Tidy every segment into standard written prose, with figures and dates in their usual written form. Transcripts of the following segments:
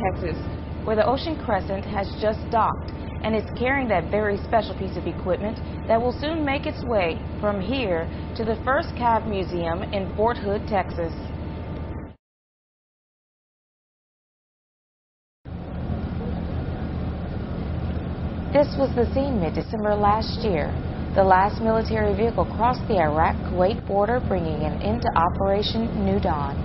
Texas, where the Ocean Crescent has just docked and is carrying that very special piece of equipment that will soon make its way from here to the first Cav Museum in Fort Hood, Texas. This was the scene mid-December last year. The last military vehicle crossed the Iraq-Kuwait border, bringing an end to Operation New Dawn.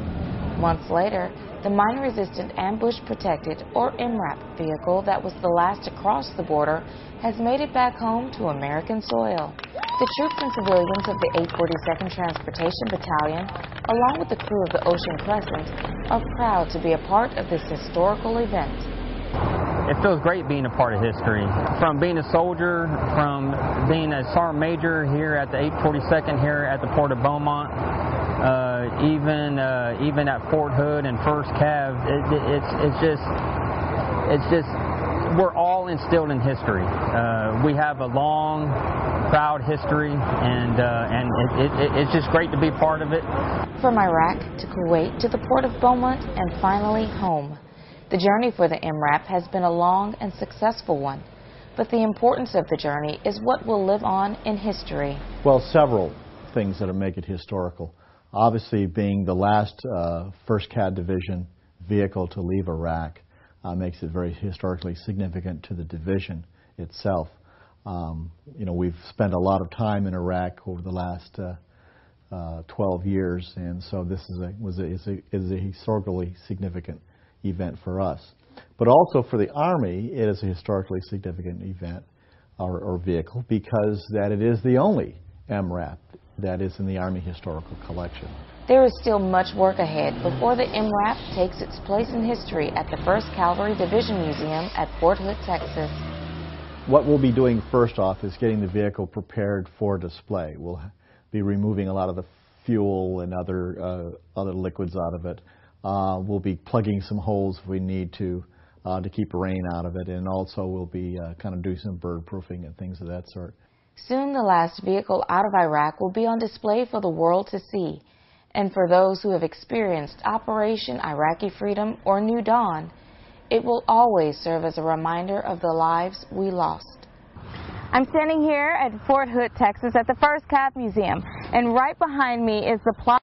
Months later, the mine-resistant ambush-protected, or MRAP, vehicle that was the last to cross the border has made it back home to American soil. The troops and civilians of the 842nd Transportation Battalion, along with the crew of the Ocean Crescent, are proud to be a part of this historical event. It feels great being a part of history. From being a soldier, from being a sergeant major here at the 842nd here at the Port of Beaumont, even at Fort Hood and First Cav, it's just we're all instilled in history. We have a long, proud history, and it's just great to be part of it. From Iraq to Kuwait to the Port of Beaumont and finally home. The journey for the MRAP has been a long and successful one, but the importance of the journey is what will live on in history. Well, several things that make it historical. Obviously, being the last 1st CAD Division vehicle to leave Iraq makes it very historically significant to the division itself. You know, we've spent a lot of time in Iraq over the last 12 years, and so this is a historically significant event for us. But also for the Army, it is a historically significant event or vehicle because that it is the only MRAP that is in the Army Historical Collection. There is still much work ahead before the MRAP takes its place in history at the 1st Cavalry Division Museum at Fort Hood, Texas. What we'll be doing first off is getting the vehicle prepared for display. We'll be removing a lot of the fuel and other liquids out of it. We'll be plugging some holes if we need to keep rain out of it, and also we'll be kind of doing some bird proofing and things of that sort. Soon the last vehicle out of Iraq will be on display for the world to see. And for those who have experienced Operation Iraqi Freedom or New Dawn, it will always serve as a reminder of the lives we lost. I'm standing here at Fort Hood, Texas at the 1st Cav Museum, and right behind me is the plot